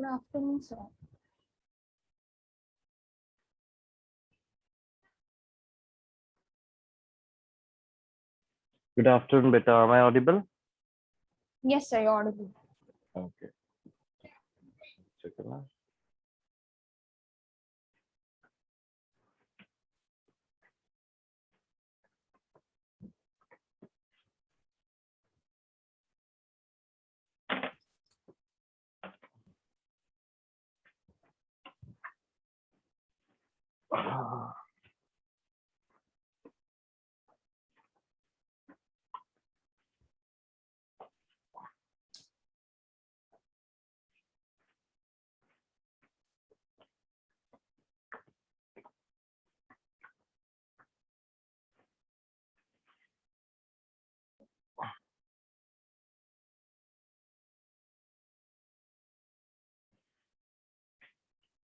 Good afternoon, sir. Good afternoon, beta. Am I audible? Yes, sir, you're audible. Okay. Check it out.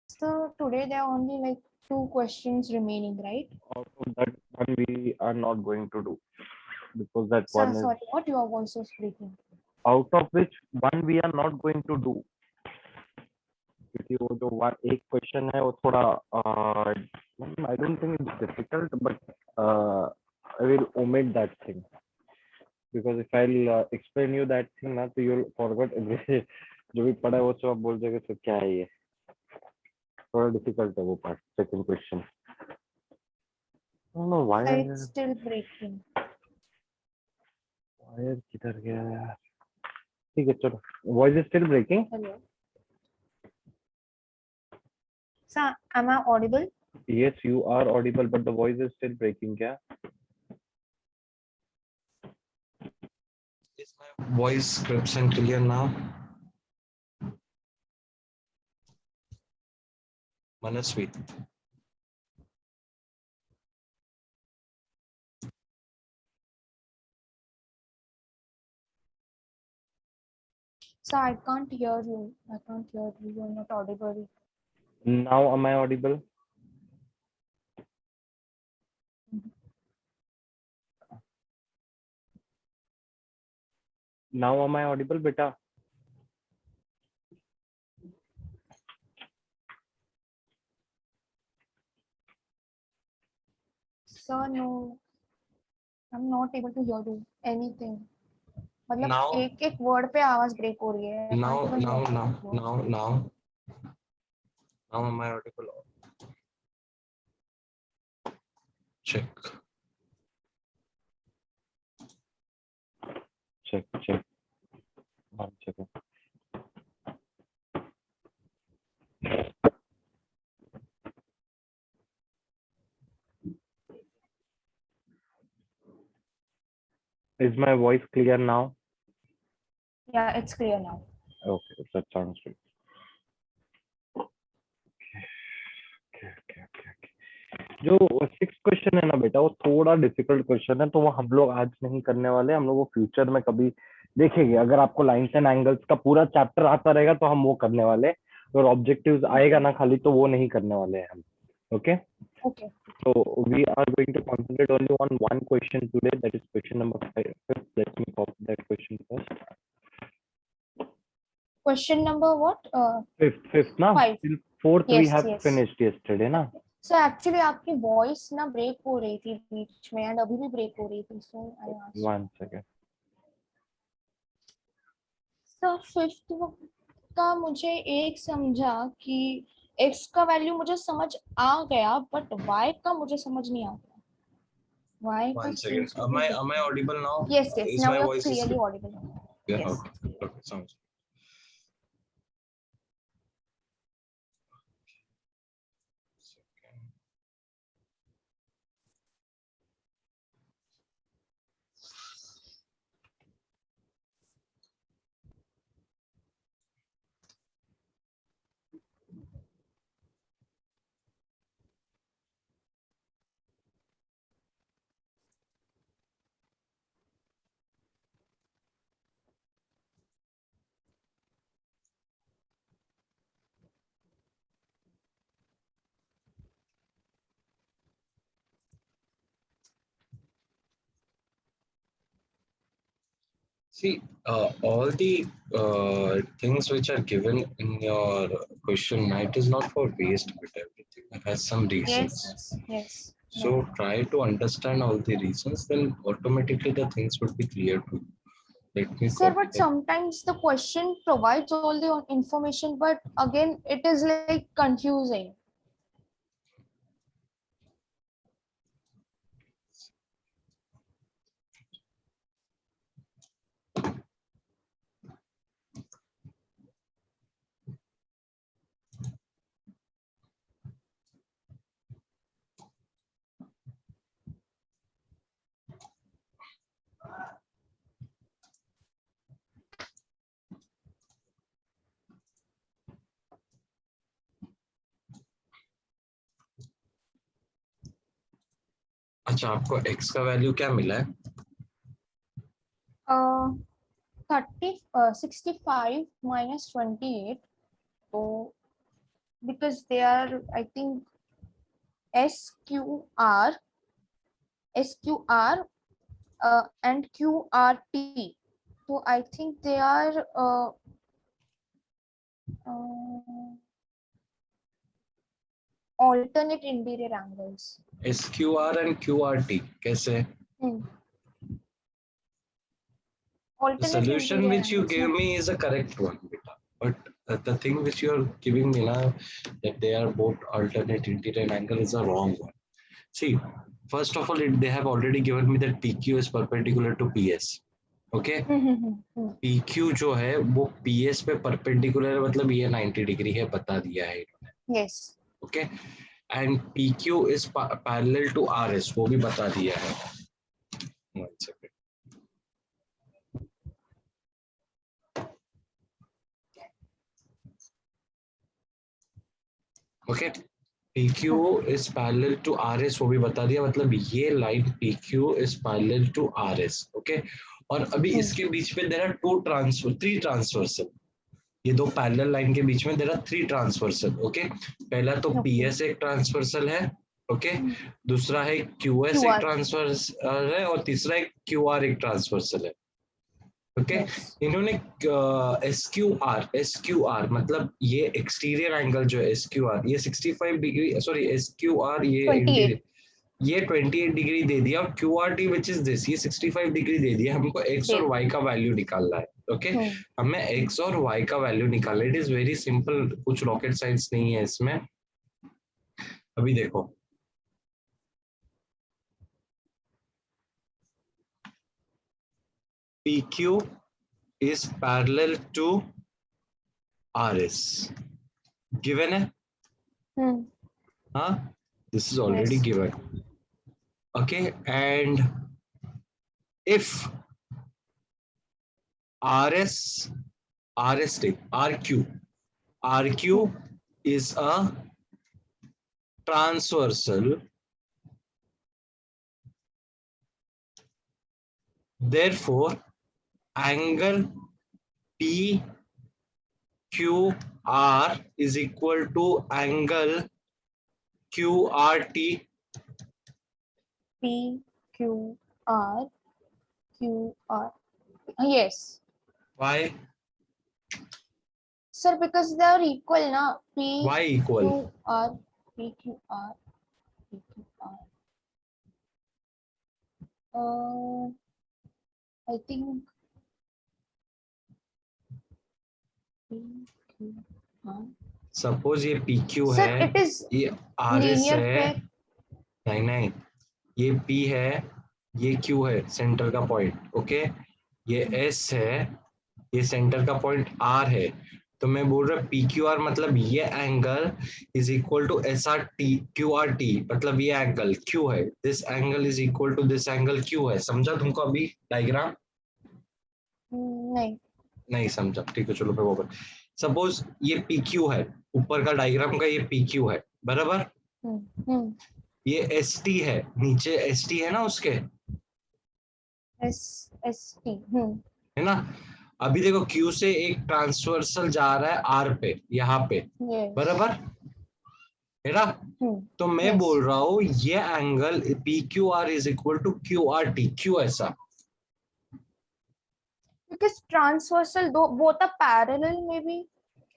So today there are only like 2 questions remaining, right? Out of that one, we are not going to do because that Sir, one is sorry, what your voice was breaking. out of which one we are not going to do. क्योंकि वो जो एक question है वो थोड़ा I don't think it's difficult, but I will omit that thing because if I'll explain you that thing ना तो you'll forget everything. जो भी पढ़ा है वो सब आप बोल दोगे तो क्या है ये थोड़ा difficult है वो part second question. I don't know why. Sir, it's still breaking. Wire किधर गया यार ठीक है चलो voice is still breaking Hello. Sir, am I audible? Yes you are audible but the voice is still breaking क्या Is my voice crisp and clear now? Manasvi. Sir, I can't hear you. I can't hear you. You're not audible. Now am I audible now am I audible बेटा Sir, no. I'm not able to hear you. Anything. मतलब Now- एक एक word पे आवाज break हो रही है. I Now, can't even now, hear now, what you're saying. now am I audible? Check. check one second is my voice clear now Yeah, it's clear now. okay that sounds good okay जो six question है ना बेटा वो थोड़ा difficult question है तो वो हम लोग आज नहीं करने वाले हम लोग वो फ्यूचर में कभी देखेंगे अगर आपको लाइंस एंड एंगल्स का पूरा चैप्टर आता रहेगा तो हम वो करने वाले और ऑब्जेक्टिव्स आएगा ना खाली तो वो नहीं करने वाले हैं हम okay Okay. so we are going to concentrate only on one question today that is question number 5 let me copy that question first Question number what? fifth ना 5. till fourth we Yes, have yes. finished yesterday ना so actually आपकी voice ना break हो रही थी बीच में and अभी भी ब्रेक हो रही थी so I asked one second so fifth का मुझे एक समझा कि x का वैल्यू मुझे समझ आ गया बट y का मुझे समझ नहीं आ गया y का One second. Am I audible now? yes yes Is now my you're voice clearly is audible yeah, yes okay, sounds. Second. See, all the things which are given in your question, it is not for waste, but everything has some reasons. Yes. So try to understand all the reasons, then automatically the things would be clear to you. Let me Sir, copy but that. sometimes the question provides all the information, but again, it is like confusing. अच्छा, आपको x का value क्या मिला है? 65 minus 28. So, because they are, I think, SQR, SQR, and QRT. So I think they are alternate interior angles. SQR and QRT कैसे? Hmm. The Alternate solution interior which you angles, gave no? me is a correct one, beta. But the thing which you are giving me now, that they are both alternate interior angle, is a wrong one. See, first of all, they have already given me that PQ is perpendicular to PS. Okay? PQ जो है वो PS पे perpendicular है, मतलब ये 90 degree है, बता दिया है इन्होंने. Yes. Okay? And PQ is parallel to RS, वो भी बता दिया है. One second. Okay? PQ is parallel to RS, वो भी बता दिया, मतलब ये line PQ is parallel to RS. Okay? और अभी इसके बीच में there are three transversal. ये दो पैरेलल लाइन के बीच में there are three transversal. Okay? पहला तो PS एक ट्रांसवर्सल है. ओके, दूसरा है QS एक ट्रांसवर्सल है, और तीसरा एक QR एक ट्रांसवर्सल है. ओके, इन्होंने SQR मतलब ये एक्सटीरियर एंगल जो है SQR, ये 65 डिग्री, सॉरी SQR ये इंटीरियर, ये 28 डिग्री दे दिया, और QRT विच इज दिस, ये 65 डिग्री दे दिया. हमको x और y का वैल्यू निकालना है. ओके, हमें x और y का वैल्यू निकालना है. इट इज वेरी सिंपल, कुछ रॉकेट साइंस नहीं है इसमें. अभी देखो, PQ is parallel to RS. Given है? हाँ, this is already given. Okay, and if RQ is a transversal, therefore angle PQR is equal to angle QRT. PQR. Yes. Why? Sir, because they are equal, na? Why equal? PQR. I think suppose ये PQ Sir, है, it is ये RS linear है, pair. नहीं, ये P है, ये Q है, centre का पॉइंट. ओके, ये S है, ये सेंटर का पॉइंट R है. तो मैं बोल रहा PQR मतलब ये angle is equal to SRT QRT, मतलब ये एंगल Q है, this angle is equal to this angle Q है. समझा तुमको अभी डायग्राम? नहीं समझा, ठीक है, चलो मैं वो. सपोज ये PQ है, ऊपर का डायग्राम का ये PQ है, बराबर. ये ST है, नीचे ST है ना उसके, ST है ना. अभी देखो Q से एक ट्रांसवर्सल जा रहा है R पे, यहाँ पे, बराबर है ना. तो मैं बोल रहा हूँ ये angle PQR is equal to QRT. क्यों ऐसा? because transversal both are parallel maybe.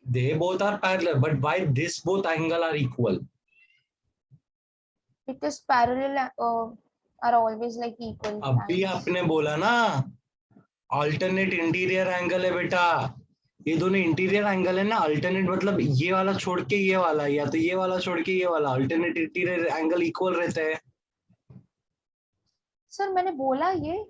They both are parallel, but why this both angle are equal? Because parallel are always like equal अभी lines. आपने बोला ना अल्टरनेट इंटीरियर एंगल है बेटा, ये दोनों इंटीरियर एंगल है ना, अल्टरनेट मतलब ये वाला छोड़ के ये वाला, या तो ये वाला छोड़ के ये वाला, अल्टरनेट इंटीरियर एंगल इक्वल रहता है। सर मैंने बोला ये,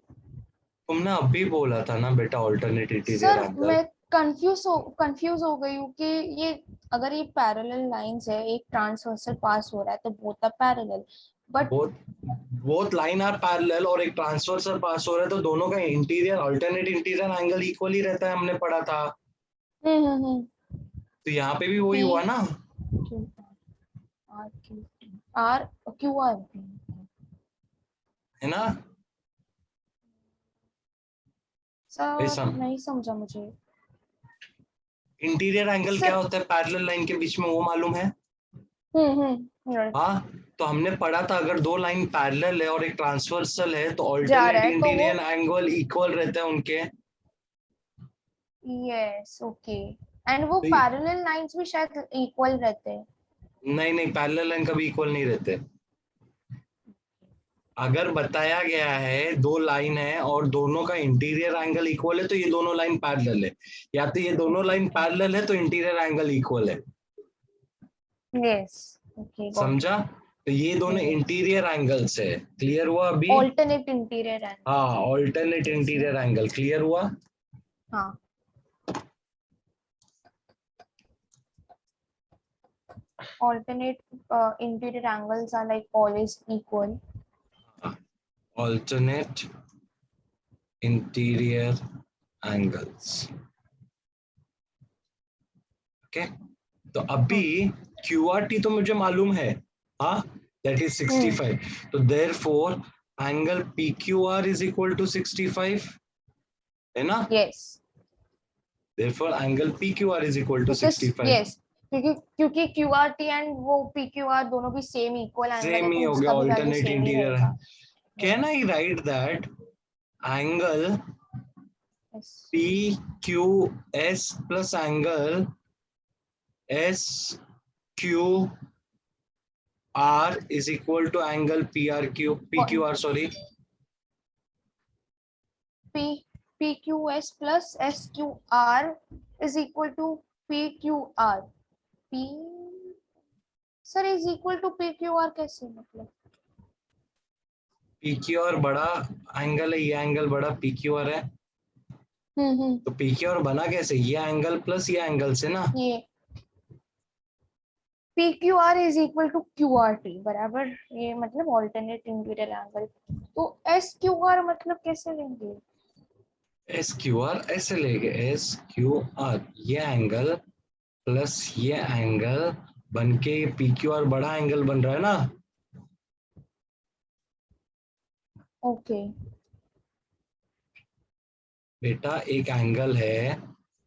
तुमने अभी बोला था ना बेटा अल्टरनेट इंटीरियर सर एंगल। मैं कंफ्यूज हो गई हूँ कि ये अगर ये पैरेलल लाइंस है, एक ट्रांसवर्सल पास हो रहा है तो both are parallel, but both line are parallel और एक ट्रांसवर्सल पास हो रहा है तो दोनों का interior alternate interior angle equal ही रहता है, हमने पढ़ा था। तो यहाँ पे भी वही हुआ ना। आर क्यू आर है ना। सर नहीं समझा मुझे। इंटीरियर एंगल क्या होता है पैरेलल लाइन के बीच में, वो मालूम है? हाँ, तो हमने पढ़ा था अगर दो लाइन पैरेलल है और एक ट्रांसवर्सल है तो अल्टरनेट इंटीरियर एंगल इक्वल रहता है उनके। यस ओके, एंड वो पैरेलल लाइंस भी शायद इक्वल रहते हैं। नहीं नहीं, पैरेलल लाइन कभी इक्वल नहीं रहते। अगर बताया गया है दो लाइन है और दोनों का इंटीरियर एंगल इक्वल है तो ये दोनों लाइन पैरेलल है, या तो ये दोनों लाइन पैरेलल है तो इंटीरियर एंगल इक्वल है। यस ओके, समझा? तो ये दोनों इंटीरियर एंगल्स है। क्लियर हुआ अभी? Alternate interior angle. हाँ, ऑल्टरनेट इंटीरियर एंगल। क्लियर हुआ? हाँ। Alternate interior angles are like always equal. Alternate interior angles. Okay. तो अभी QRT तो मुझे मालूम है, हाँ, that is 65. तो therefore angle PQR is equal to 65, है ना? Yes. Therefore angle PQR is equal to 65. Yes. क्योंकि QRT एंड वो PQR दोनों भी सेम इक्वल एंगल है, सेम ही तो हो उसका गया, भी वैल्यू alternate सेम ही interior। रहेगा। Can I write that angle PQS plus angle SQR is equal to angle PQR, sorry. PQS plus SQR is equal to PQR. Sir is equal to PQR कैसे, मतलब? PQR बड़ा angle है, ये angle बड़ा PQR है, तो PQR बना कैसे? ये एंगल प्लस ये एंगल से ना। ये PQR is equal to QRT बराबर, ये मतलब ऑल्टरनेट इंटीरियर एंगल। तो SQR मतलब कैसे लेंगे? SQR ऐसे लेंगे, SQR ये एंगल प्लस ये एंगल बन के PQR बड़ा एंगल बन रहा है ना। ओके बेटा एक एंगल है,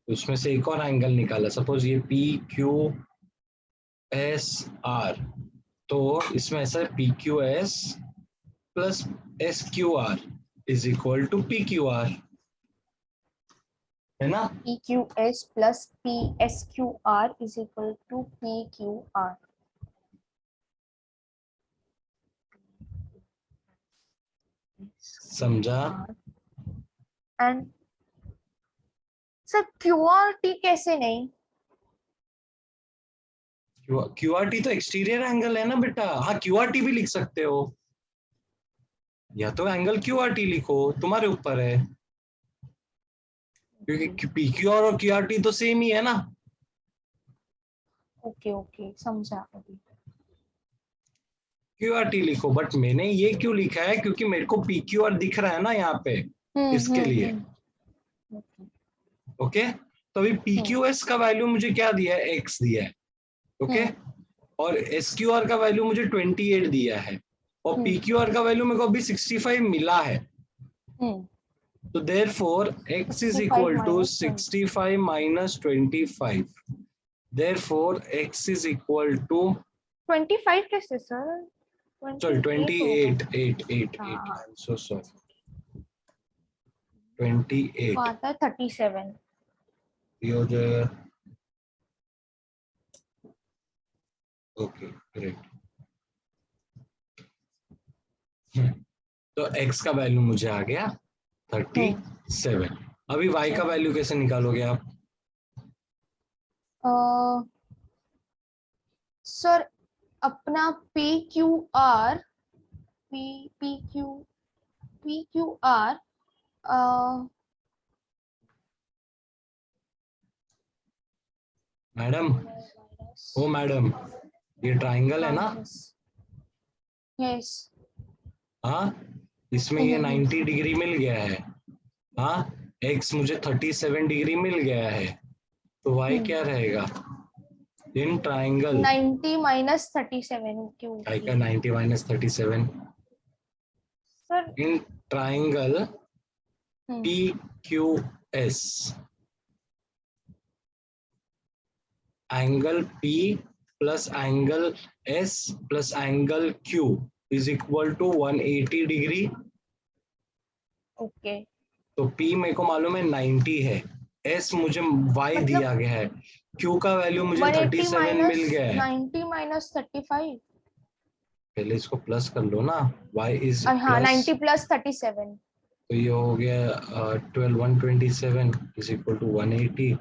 उसमें से एक और एंगल निकाला, सपोज ये PQSR, तो इसमें ऐसा PQS plus SQR is equal to PQR, है ना? PQS plus PSQR is equal to PQR. समझा? एंड सर QRT कैसे नहीं? QRT तो एक्सटीरियर एंगल है ना बेटा। हाँ, QRT भी लिख सकते हो, या तो एंगल QRT लिखो, तुम्हारे ऊपर है, क्योंकि PQR और QRT तो सेम ही है ना। ओके ओके समझा अभी। QRT लिखो, बट मैंने ये क्यों लिखा है, क्योंकि मेरे को PQR दिख रहा है ना यहाँ पे, इसके लिए। ओके, तो अभी PQS का वैल्यू मुझे क्या दिया है? X दिया है, ओके, और SQR का वैल्यू मुझे 28 दिया है, और PQR का वैल्यू मेरे को अभी 65 मिला है। तो therefore X is equal to 65 minus 25. Therefore X is equal to 25 कैसे sir? sorry 28. I'm so sorry. 28 वो आता है 37। ये हो जाएगा। Okay great. तो x का वैल्यू मुझे आ गया 37। अभी y का वैल्यू कैसे निकालोगे आप? सर अपना P Q R P P Q P Q R madam, oh madam, ये ट्राइंगल है ना? यस। हाँ, इसमें ये 90 डिग्री मिल गया है। हाँ, x मुझे 37 डिग्री मिल गया है, तो y क्या रहेगा इन ट्राइंगल? 90 माइनस 37 क्यों? y का 90 minus 37 sir in triangle P Q S. Angle P plus angle S plus angle Q is equal to 180 degree. Okay, तो P मेरे को मालूम है 90 है, S मुझे Y मतलब दिया गया है, Q का वैल्यू मुझे 180 37 मिल माइनस गया है। 90 माइनस 35। पहले इसको प्लस कर लो ना, Y इज हाँ, प्लस, 90 प्लस 37। तो ये हो गया 127 is equal to 180।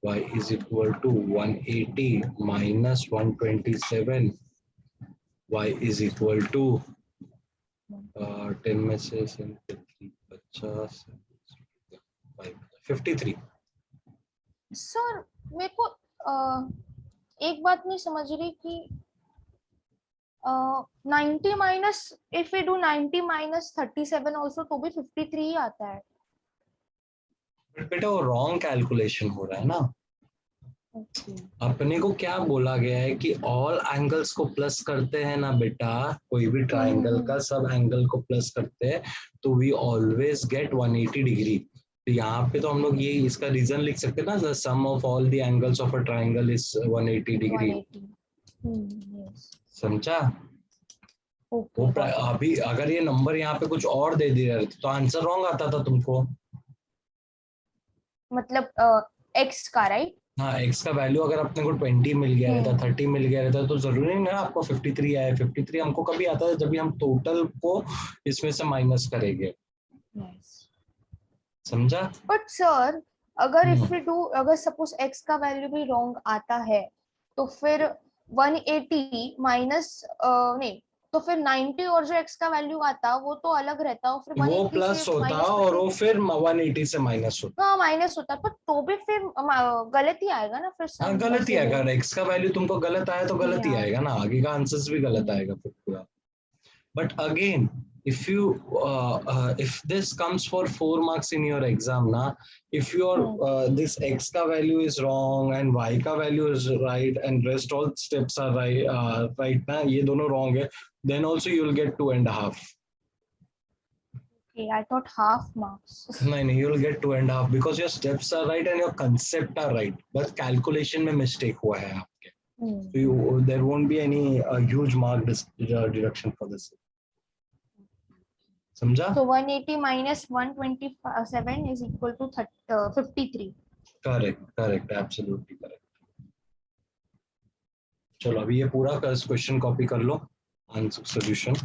Y is equal to 180 minus 127. Y is equal to 10 में से 50, 53। सर मेरे को एक बात नहीं समझ रही कि 90 minus, if we do 90 minus 37 also तो भी 53 ही आता है। बेटा वो रॉन्ग कैलकुलेशन हो रहा है ना। अपने को क्या बोला गया है कि ऑल एंगल्स को प्लस करते हैं ना बेटा, कोई भी ट्राइंगल का सब एंगल को प्लस करते हैं तो वी ऑलवेज गेट 180 डिग्री। तो यहाँ पे तो हम लोग ये इसका रीजन लिख सकते हैं ना, the sum of all the angles of a triangle is 180 degree. 180। Yes. समझा? वो ओके, गॉट इट। अभी अगर ये नंबर यहाँ पे कुछ और दे दिया तो आंसर रॉन्ग आता था तुमको। मतलब एक्स का, राइट? हाँ, एक्स का वैल्यू अगर अपने को 20 मिल गया रहता, 30 मिल गया रहता, तो जरूरी नहीं ना आपको 53 आए। 53 हमको कभी आता है जब भी हम टोटल को इसमें से माइनस करेंगे। समझा? बट सर अगर इफ वी हम्म, डू, अगर सपोज एक्स का वैल्यू भी रॉन्ग आता है तो फिर 180 माइनस नहीं, तो फिर 90 और जो एक्स का वैल्यू आता वो तो अलग रहता, और फिर वो 180 प्लस से होता माइनस और करके। वो फिर 180 से माइनस होता। हाँ, माइनस होता पर तो भी फिर गलत ही आएगा ना फिर हाँ, सम गलत ही ऐसे भी। आएगा। एक्स का वैल्यू तुमको गलत आया तो गलत ही या आएगा ना, आगे का आंसर्स भी गलत आएगा फिर पूरा। But again, if this comes for 4 marks in your exam, na, if your this x ka value is wrong and y ka value is right and rest all steps are right na, ये दोनों wrong है, then also you will get 2.5. I thought half marks. नहीं, you'll get 2.5 because your steps are right and your concept are right, बस calculation में mistake हुआ है आपके, so there won't be any huge mark deduction for this. समझा? So 180 minus 127 is equal to 53. Correct, absolutely correct. चलो अभी ये पूरा क्वेश्चन कॉपी कर लो, answer solution.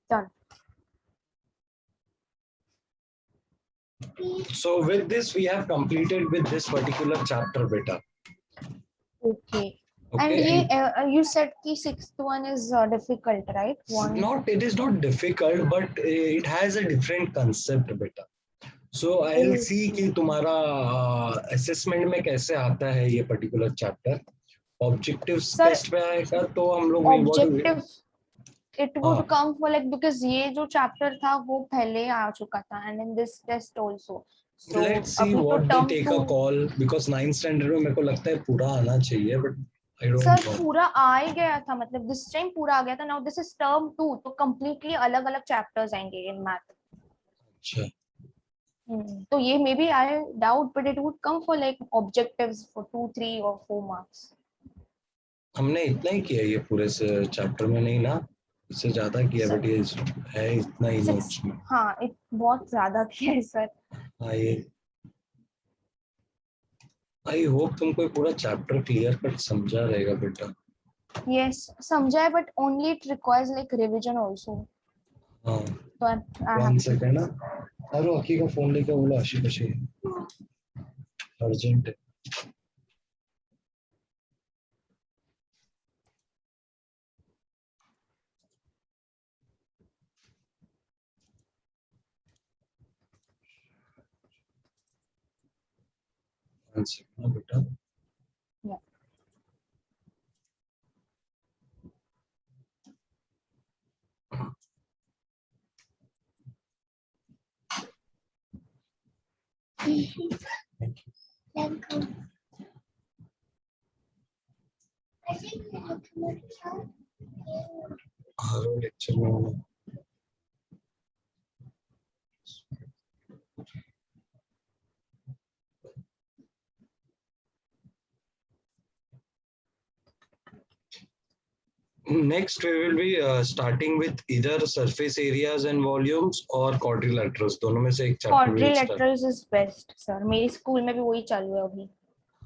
Done. So with this, we have completed with this particular chapter, beta. Okay. And Okay. you said the sixth one is difficult, right? It is not difficult, but it has a different concept, beta. So I'll see कि तुम्हारा assessment में कैसे आता है ये particular chapter. Objectives Sir, test पे आएगा तो हम लोग objective it would हाँ. come for like because ये जो chapter था वो पहले आ चुका था and in this test also. So Let's see अभी तो what they term take two. a call because 9th standard में मेरे को लगता है पूरा आना चाहिए but I don't sir know. पूरा आ ही गया था मतलब this time पूरा आ गया था. Now this is term 2 तो completely अलग अलग chapters आएंगे in math. अच्छा. तो ये maybe I doubt but it would come for like objectives for 2, 3 or 4 marks. हमने इतना ही किया ये पूरे से चैप्टर में नहीं ना इससे ज्यादा किया बट ये है इतना ही नोट्स में. हाँ बहुत ज्यादा किया है सर. हाँ ये आई होप तुमको ये पूरा चैप्टर क्लियर कट समझा रहेगा बेटा. Yes, समझा है but only it requires like revision also. हाँ. So I one have second ना. अरे अकी का फोन लेके बोला आशी पशी अर्जेंट है. वन सेकंड बेटा. yeah. Thank you. Welcome. I think we have to look out. Her lecture में होना. Next, we will be starting with either surface areas and volumes or quadrilaterals. दोनों में से एक chapter will start. Quadrilaterals is best sir. मेरी school में भी वही चालू है अभी.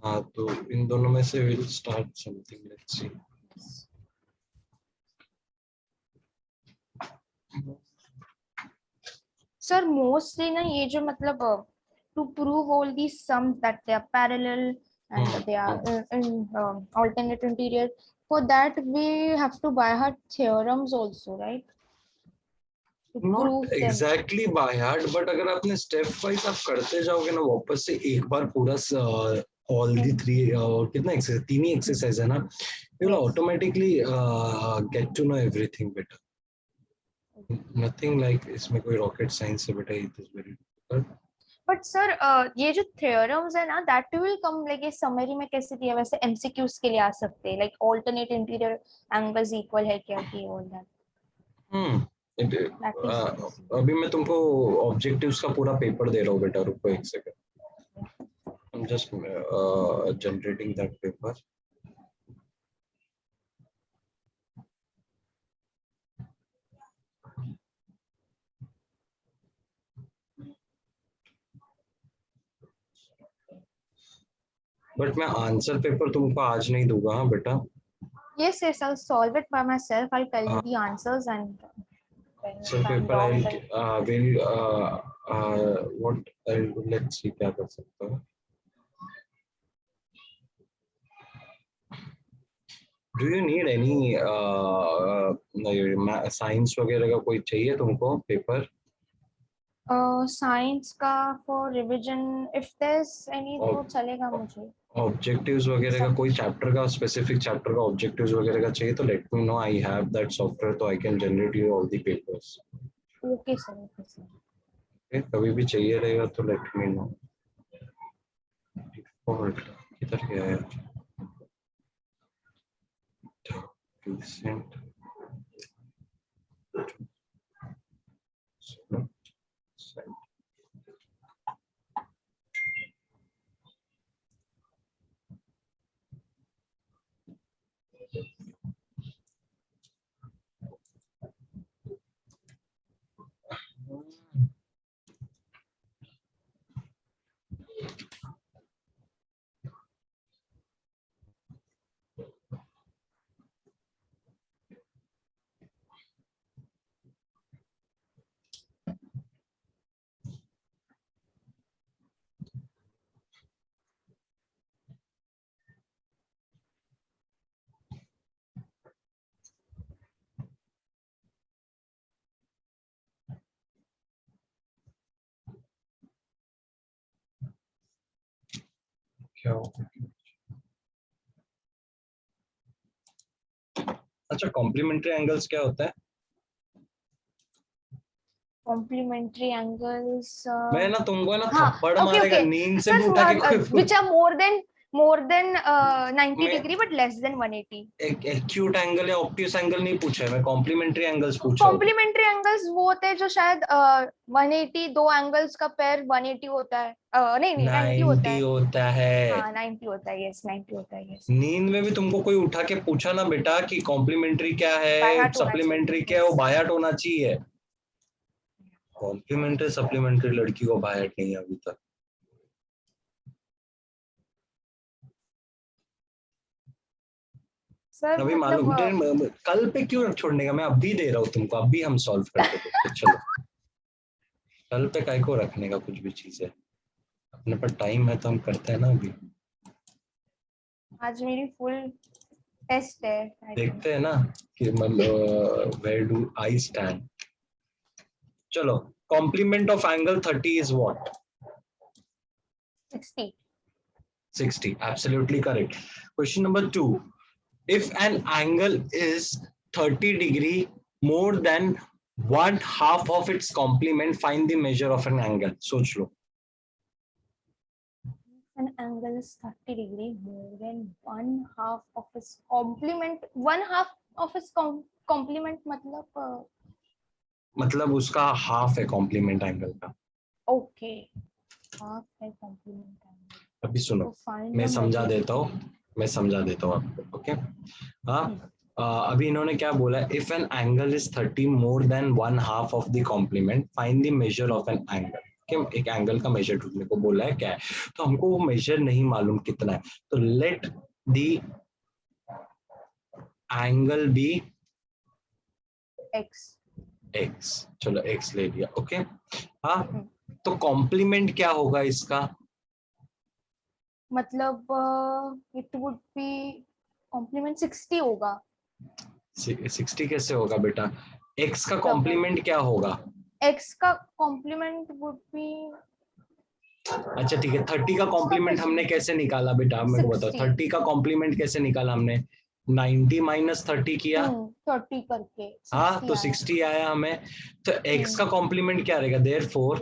हाँ तो इन दोनों में से will start something. Let's see. Sir mostly ना ये जो मतलब to prove all these sums that they are parallel and they are in alternate interior, for that we have to by heart theorems also, right? To Not prove them. exactly by heart, but अगर आपने step wise आप करते जाओगे ना वापस से एक बार पूरा all the three कितना exercise तीन ही exercise है ना, you will automatically get to know everything better. Nothing like इसमें कोई rocket science है बेटा, it is very difficult. But sir ये जो theorems है ना that will come like ये summary में कैसे दिया वैसे MCQs के लिए आ सकते हैं like alternate interior angles equal है क्या कि all that. अभी मैं तुमको ऑब्जेक्टिव्स का पूरा पेपर दे रहा हूँ बेटा, रुको एक second. I'm just generating that paper. But मैं आंसर पेपर तुमको आज नहीं दूंगा हाँ बेटा. Yes, I'll solve it by myself. I'll tell you the answers and answer paper will what I'll do, let's see क्या कर सकता हूँ. Do you need any science वगैरह का कोई चाहिए तुमको पेपर? साइंस का for revision if there's any तो चलेगा मुझे. ऑब्जेक्टिव्स वगैरह का कोई चैप्टर का स्पेसिफिक चैप्टर का ऑब्जेक्टिव्स वगैरह का चाहिए तो let me know. I have that software तो I can generate you all the papers. Okay sir. Okay कभी भी चाहिए रहेगा तो लेट मी नो. डिफॉल्ट किधर गया है recent site. क्या होगा? अच्छा, कॉम्प्लीमेंट्री एंगल्स क्या होता है? Complementary angles. मैं ना तुमको ना हाँ, थप्पड़ okay, मारेगा, okay. नींद से Sir, भी उठा के कोई which are more than 90 मैं degree but less than 180. एक एक्यूट एंगल या ऑब्ट्यूस एंगल नहीं पूछा है, मैं कॉम्प्लीमेंट्री एंगल्स पूछा हूँ। कॉम्प्लीमेंट्री एंगल्स वो होते हैं जो शायद 180, दो एंगल्स का पेयर 180 होता है, नहीं नहीं 90 होता 90 है। होता है। हाँ 90 होता है, यस 90 होता है, यस। नींद में भी तुमको कोई उठा के पूछा ना बेटा कि कॉम्प्लीमेंट्री क्या बाय है, हार्ट होना सप्लीमेंट्री चाहिए, क्या है, वो yes. बाय हार्ट होना चाहिए। कॉम्प्लीमेंट्री सप्लीमेंट्री लड़की को बाय हार्ट नहीं है अभी तक। सर अभी मतलब मालूम कल पे क्यों छोड़ने का, मैं अभी दे रहा हूँ तुमको, अभी हम सॉल्व करके देखते। चलो कल पे काय को रखने का कुछ भी चीज है, अपने पर टाइम है तो हम करते हैं ना अभी। आज मेरी फुल टेस्ट है, I think. देखते हैं ना कि मतलब वेयर डू आई स्टैंड। चलो, complement of angle 30 is what? 60. 60, absolutely correct. Question number 2. If an angle is 30 degree more than 1/2 of its complement, find the measure of an angle. सोच लो। An angle is 30 degree more than 1/2 of its complement. 1/2 of its complement मतलब उसका half है complement angle का। okay, half है complement angle. अभी सुनो, तो find मैं the समझा measure. देता हूँ आपको। ओके हाँ, अभी इन्होंने क्या बोला, if an angle is 30 more than 1/2 of the complement, find the measure of an angle. एक एंगल का मेजर ढूंढने को बोला है, क्या है, तो हमको वो मेजर नहीं मालूम कितना है, तो let the angle be X. x। चलो x ले लिया। ओके हाँ, तो कॉम्प्लीमेंट क्या होगा इसका? मतलब it would be complement 60 होगा। 60 कैसे होगा बेटा? x का कॉम्प्लीमेंट क्या होगा? X का complement would be अच्छा ठीक है, 30 का कॉम्प्लीमेंट हमने कैसे निकाला बेटा, मेरे को बताओ। 60. 30 का कॉम्प्लीमेंट कैसे निकाला हमने? 90 माइनस 30 किया, 30 करके हाँ 60 तो आया। 60 आया हमें। तो x का कॉम्प्लीमेंट क्या रहेगा? Therefore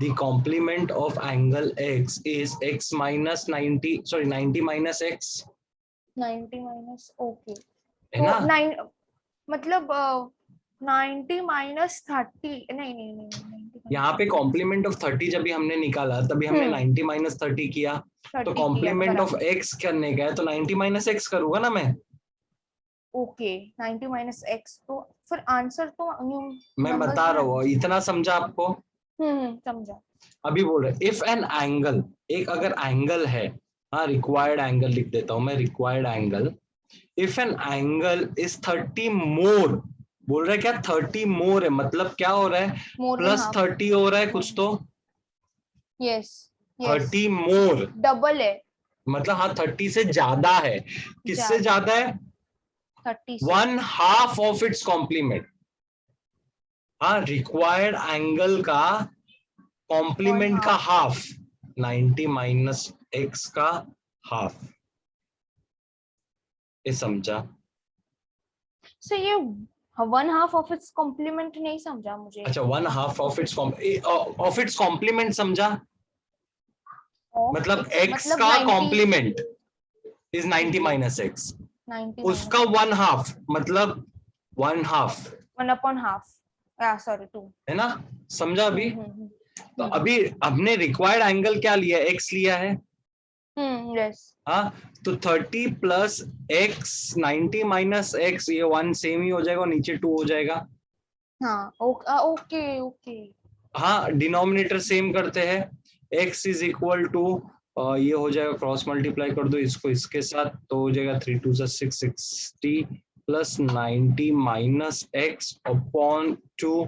the complement of angle x is x minus 90, sorry 90 minus x, 90 minus, okay, है ना? तो 9 मतलब 90 माइनस 30, नहीं नहीं नहीं 90 यहाँ पे कॉम्प्लीमेंट ऑफ 30 जब भी हमने निकाला तभी हमने 90 माइनस 30 किया, तो 30 कॉम्प्लीमेंट ऑफ बराबर। x करने का है तो 90 माइनस x करूंगा ना मैं। ओके 90 माइनस x, तो फिर आंसर तो मैं बता रहा हूँ, इतना समझा आपको? समझा। अभी बोल रहे इफ एन एंगल, एक अगर एंगल है, हाँ रिक्वायर्ड एंगल लिख देता हूं मैं, required angle, if an angle is 30 मोर, बोल रहा है क्या 30 मोर है, मतलब क्या हो रहा है, प्लस 30 हो रहा है कुछ तो, यस 30 मोर डबल है, मतलब हाँ 30 से ज्यादा है। किससे ज्यादा है? 30 से 1/2 ऑफ इट्स कॉम्प्लीमेंट। हाँ, रिक्वायर्ड एंगल का कॉम्प्लीमेंट का हाफ, 90 माइनस x का हाफ, ये समझा? सो ये 1/2 ऑफ इट्स कॉम्प्लीमेंट नहीं समझा मुझे। अच्छा 1/2 ऑफ इट्स कॉम्प्लीमेंट समझा, मतलब x का कॉम्प्लीमेंट इज 90 माइनस x, उसका 1/2 मतलब 1/2, 1/2, सॉरी 2, है ना? समझा अभी? तो अभी हमने रिक्वायर्ड एंगल क्या लिया, x लिया है, यस, हाँ, तो 30 प्लस x 90 माइनस x, ये 1 सेम ही हो जाएगा और नीचे 2 हो जाएगा। हाँ ओके ओके, हाँ, डिनोमिनेटर सेम करते हैं, x इज इक्वल टू, ये हो जाएगा, क्रॉस मल्टीप्लाई कर दो इसको इसके साथ, तो हो जाएगा 3 2 6 60 प्लस 90 माइनस x अपॉन 2,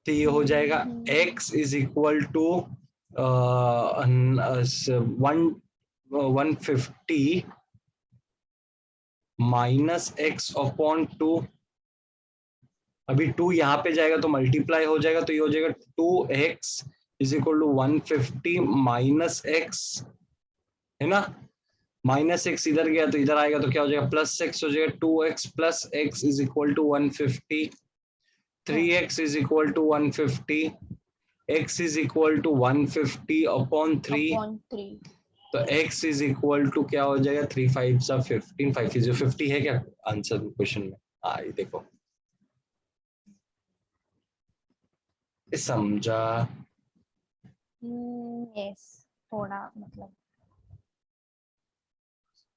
तो ये हो जाएगा x is equal to 150 minus x upon 2, अभी 2 यहाँ पे जाएगा तो मल्टीप्लाई हो जाएगा, तो ये हो जाएगा 2x is equal to 150 minus x, है ना, माइनस एक्स इधर गया तो इधर आएगा तो क्या हो जाएगा, प्लस एक्स हो जाएगा, 2x plus x is equal to 150, 3x is equal to 150, x is equal to 150 upon 3, upon 3। तो x इज इक्वल टू क्या हो जाएगा, 3 5 सा 15, 5 इज 50 है क्या आंसर क्वेश्चन में? हाँ ये देखो, ये समझा? यस, थोड़ा मतलब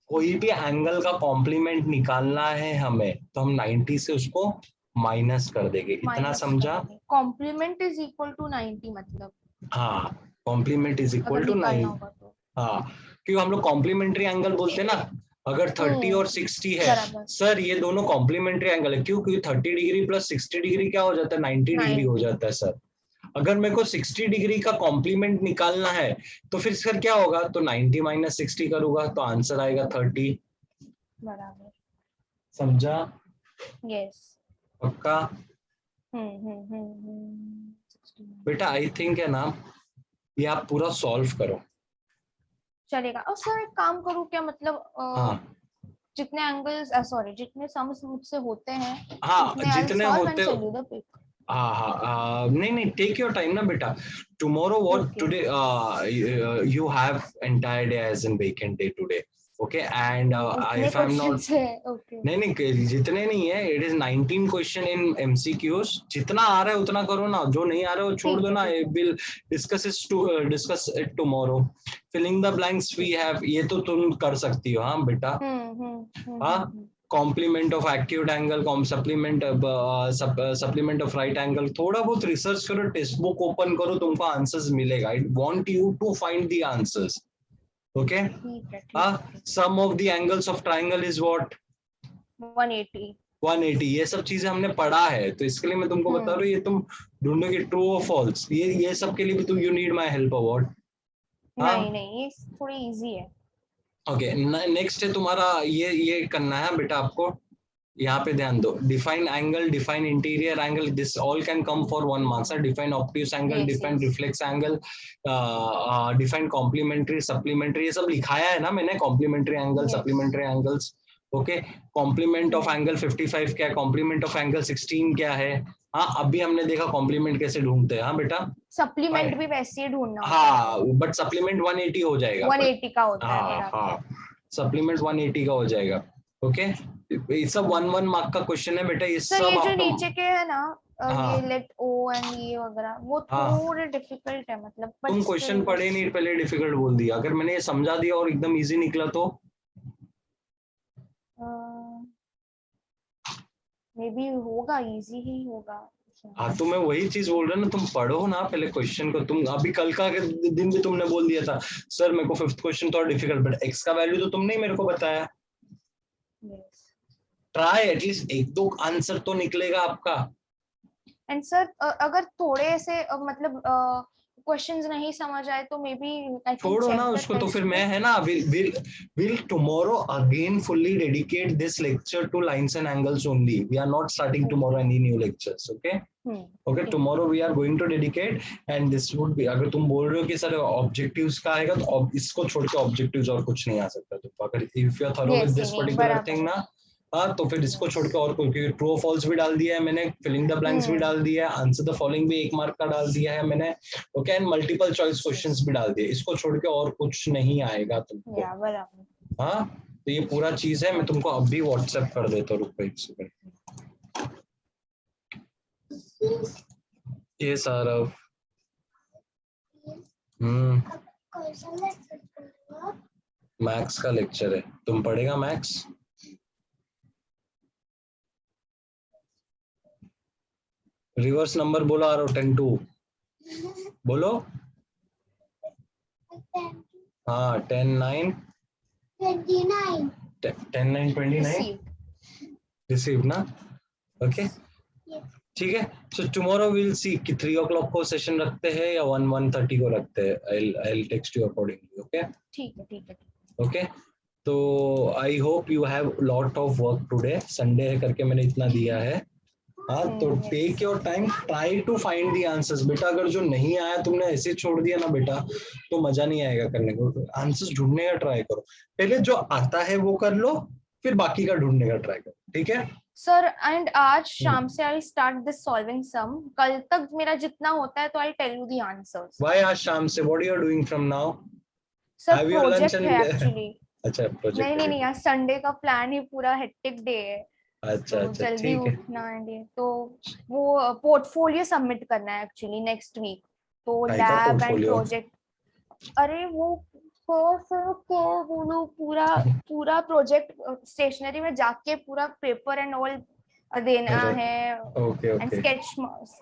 कोई भी एंगल का कॉम्प्लीमेंट निकालना है हमें तो हम 90 से उसको माइनस कर देंगे, इतना समझा? कॉम्प्लीमेंट इज इक्वल टू 90 मतलब हाँ, कॉम्प्लीमेंट इज इक्वल अगर टू निकालना 9। होगा तो। हाँ, क्योंकि हम लोग कॉम्प्लीमेंट्री एंगल बोलते हैं ना, अगर 30 और 60 है बराबर। सर, ये दोनों कॉम्प्लीमेंट्री एंगल है, क्यों? क्योंकि 30 डिग्री प्लस 60 डिग्री क्या हो जाता है, 90 डिग्री हो 90। जाता है सर। अगर मेरे को 60 डिग्री का कॉम्प्लीमेंट निकालना है तो फिर सर क्या होगा, तो 90 माइनस 60 करूंगा तो आंसर आएगा 30। बराबर। समझा? यस। पक्का? 69 बेटा आई थिंक है ना, ये आप पूरा सॉल्व करो। चलेगा। और सर एक काम करूँ क्या, मतलब हाँ जितने एंगल्स, सॉरी, जितने सम्स मुझसे होते हैं हाँ, उतने आई विल जितने सॉल्व होते, and send you the pic. हाँ हाँ, नहीं नहीं, टेक योर टाइम ना बेटा, tomorrow what Okay. today you have entire day as in vacant day today, okay, and इतने if I'm not, क्वेश्चंस है। ओके। नहीं नहीं, जितने नहीं है, it is 19 question in MCQs, जितना आ रहा है उतना करो ना, जो नहीं आ रहा है वो छोड़ ठीक दो है, ना, ठीक है। we'll discuss it tomorrow, filling the blanks we have, ये तो तुम कर सकती हो हाँ बेटा। हाँ, complement of acute angle, supplement of right angle, थोड़ा बहुत रिसर्च करो, टेक्स्ट बुक ओपन करो, तुमको आंसर्स मिलेगा। I want you to find the answers, okay? ठीक है, ठीक हाँ, है। Sum of the angles of triangle is what, 180। 180। ये सब चीजें हमने पढ़ा है, तो इसके लिए मैं तुमको बता रहा हूँ, ये तुम ढूंढोगे ट्रू और फॉल्स, ये सब के लिए भी तुम, you need my help what. नहीं नहीं, ये थोड़ी इजी है। ओके, नेक्स्ट है तुम्हारा, ये करना है बेटा आपको, यहाँ पे ध्यान दो, define angle, define interior angle, this all can come for 1 marks, define obtuse angle, Yes, define yes. Reflex angle, define complementary, supplementary, ये सब लिखाया है ना मैंने, complementary angle, Yes. Supplementary angles, okay. Complement of angle 55 क्या है, complement of angle 16 क्या है। हाँ, अभी हमने देखा कॉम्प्लीमेंट कैसे ढूंढते हैं, हाँ बेटा, सप्लीमेंट भी वैसे ही ढूंढना होता हाँ, बट सप्लीमेंट 180 हो जाएगा, 180 का होता है, हाँ बराबर। हाँ, सप्लीमेंट 180 का हो जाएगा, ओके। ये सब 1 मार्क का क्वेश्चन है बेटा, ये सर सब ये जो आपका, नीचे के है ना, हाँ ये लेट ओ एंड ये वगैरह, वो हाँ, थोड़े डिफिकल्ट है मतलब, तुम बट क्वेश्चन स्टिल पढ़े नहीं, पहले डिफिकल्ट बोल दिया, अगर मैंने ये समझा दिया और एकदम इजी निकला तो मे बी होगा, इजी ही होगा। हाँ, तो मैं वही चीज बोल रहा हूँ ना, तुम पढ़ो ना पहले क्वेश्चन को, तुम अभी कल का दिन भी तुमने बोल दिया था सर मेरे को 5th क्वेश्चन थोड़ा डिफिकल्ट, बट एक्स का वैल्यू तो तुमने ही मेरे को बताया, Yes. ट्राई एटलीस्ट 1-2 आंसर तो निकलेगा आपका। एंड सर अगर थोड़े से मतलब क्वेश्चंस नहीं समझ आए तो मे बी आई कैन छोड़ो ना चेक द उसको, तो फिर टेक्स्ट मैं बुक। है ना, will tomorrow again fully dedicate this lecture to lines and angles only, we are not starting tomorrow any new lectures, okay? Okay, tomorrow we are going to dedicate, and this would be, अगर तुम बोल रहे हो कि sir objectives का आएगा तो इसको छोड़ के ऑब्जेक्टिव्स और कुछ नहीं आ सकता, तो अगर if you are thorough with this particular thing ना, हाँ, तो फिर इसको छोड़ के और कोई, क्योंकि ट्रू और फॉल्स भी डाल दिया है मैंने, फिलिंग द ब्लैंक्स भी डाल दिया है, आंसर द फॉलोइंग भी 1 मार्क का डाल दिया है मैंने, okay, and multiple choice questions भी डाल दिए, इसको छोड़ के और कुछ नहीं आएगा तुमको, हाँ। तो ये पूरा चीज है, मैं तुमको अभी व्हाट्सएप कर देता हूँ, रुको 1 सेकंड। ये सारा मैथ्स का लेक्चर है, तुम पढ़ेगा मैथ्स? रिवर्स नंबर बोलो, आ रहा 10 2 बोलो, हाँ 10 9 29. 10 9 29 रिसीव ना, ओके, ठीक है। सो टुमारो विल सी कि 3 o'clock को सेशन रखते हैं या 1:30 को रखते हैं, I'll text you accordingly, okay? ठीक है, ठीक है, ओके, तो I hope you have lot of work today, Sunday है करके मैंने इतना दिया है, हाँ, तो take your time, try to find the answers बेटा। अगर जो नहीं आया तुमने ऐसे छोड़ दिया ना बेटा, तो मजा नहीं आएगा करने को। आंसर्स ढूंढने का ट्राई करो, पहले जो आता है वो कर लो, फिर बाकी का ढूंढने का ट्राई करो, ठीक है? सर एंड आज शाम से I start this solving some, कल तक मेरा जितना होता है तो I tell you the answers. Why आज शाम से? What you are doing from now? Sir have your lunch project है एक्चुअली। अच्छा, प्रोजेक्ट नहीं नहीं नहीं, आज संडे का प्लान ही पूरा हेक्टिक डे है, अच्छा तो अच्छा, जल्दी ठीक है। उठना है, तो वो पोर्टफोलियो सबमिट करना है एक्चुअली नेक्स्ट वीक, तो काय का लैब एंड portfolio? प्रोजेक्ट। अरे वो फिर क्या बोलूं, पूरा पूरा प्रोजेक्ट स्टेशनरी में जाके पूरा पेपर एंड ऑल देना अच्छा, है ओके एंड ओके, स्केच,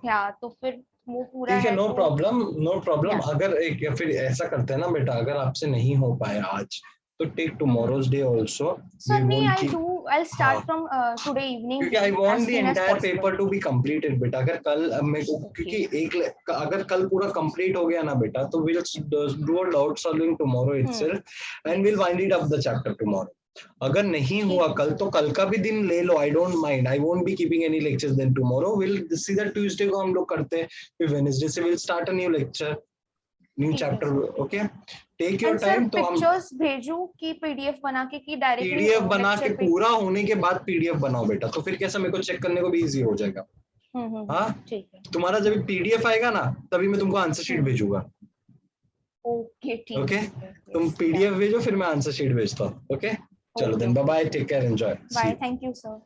या तो फिर वो पूरा ठीक है, है नो तो प्रॉब्लम नो प्रॉब्लम। या अगर एक या फिर ऐसा करते हैं ना बेटा, अगर आपसे नहीं हो पाया आज, तो take tomorrow's day also, we sir नहीं, won't I keep. Do, I हाँ, स्टार्ट फ्रॉम टुडे इवनिंग क्योंकि I as want the soon as entire possible. Paper to be completed बेटा। अगर कल मेरे को, क्योंकि अगर कल पूरा कंप्लीट हो गया ना बेटा, तो will do a doubt solving tomorrow itself and will wind it up the chapter tomorrow. अगर नहीं ठीक हुआ है कल, सर, तो कल का भी दिन ले लो, I don't mind, I won't be keeping any lectures then tomorrow. Will सीधा ट्यूसडे को हम लोग करते हैं, फिर वेडनेसडे से will start a new lecture, new ठीक है चैप्टर। सर, ठीक ओके, है। Take your and sir time. तो हम पिक्चर्स भेजू कि पीडीएफ बना के कि डायरेक्टली पीडीएफ बना के, लेक्चर पे? पूरा होने के बाद पीडीएफ बनाओ बेटा, तो फिर कैसा मेरे को चेक करने को भी इजी हो जाएगा। हाँ, ठीक है। तुम्हारा जब पीडीएफ आएगा ना, तभी मैं तुमको आंसर शीट भेजूंगा। ओके ठीक ओके, है ठीक है, तुम यस पीडीएफ डन। भेजो, फिर मैं आंसर शीट भेजता हूँ। ओके, चलो okay then, bye okay bye, sir, take care, enjoy, see bye, you. Thank you sir.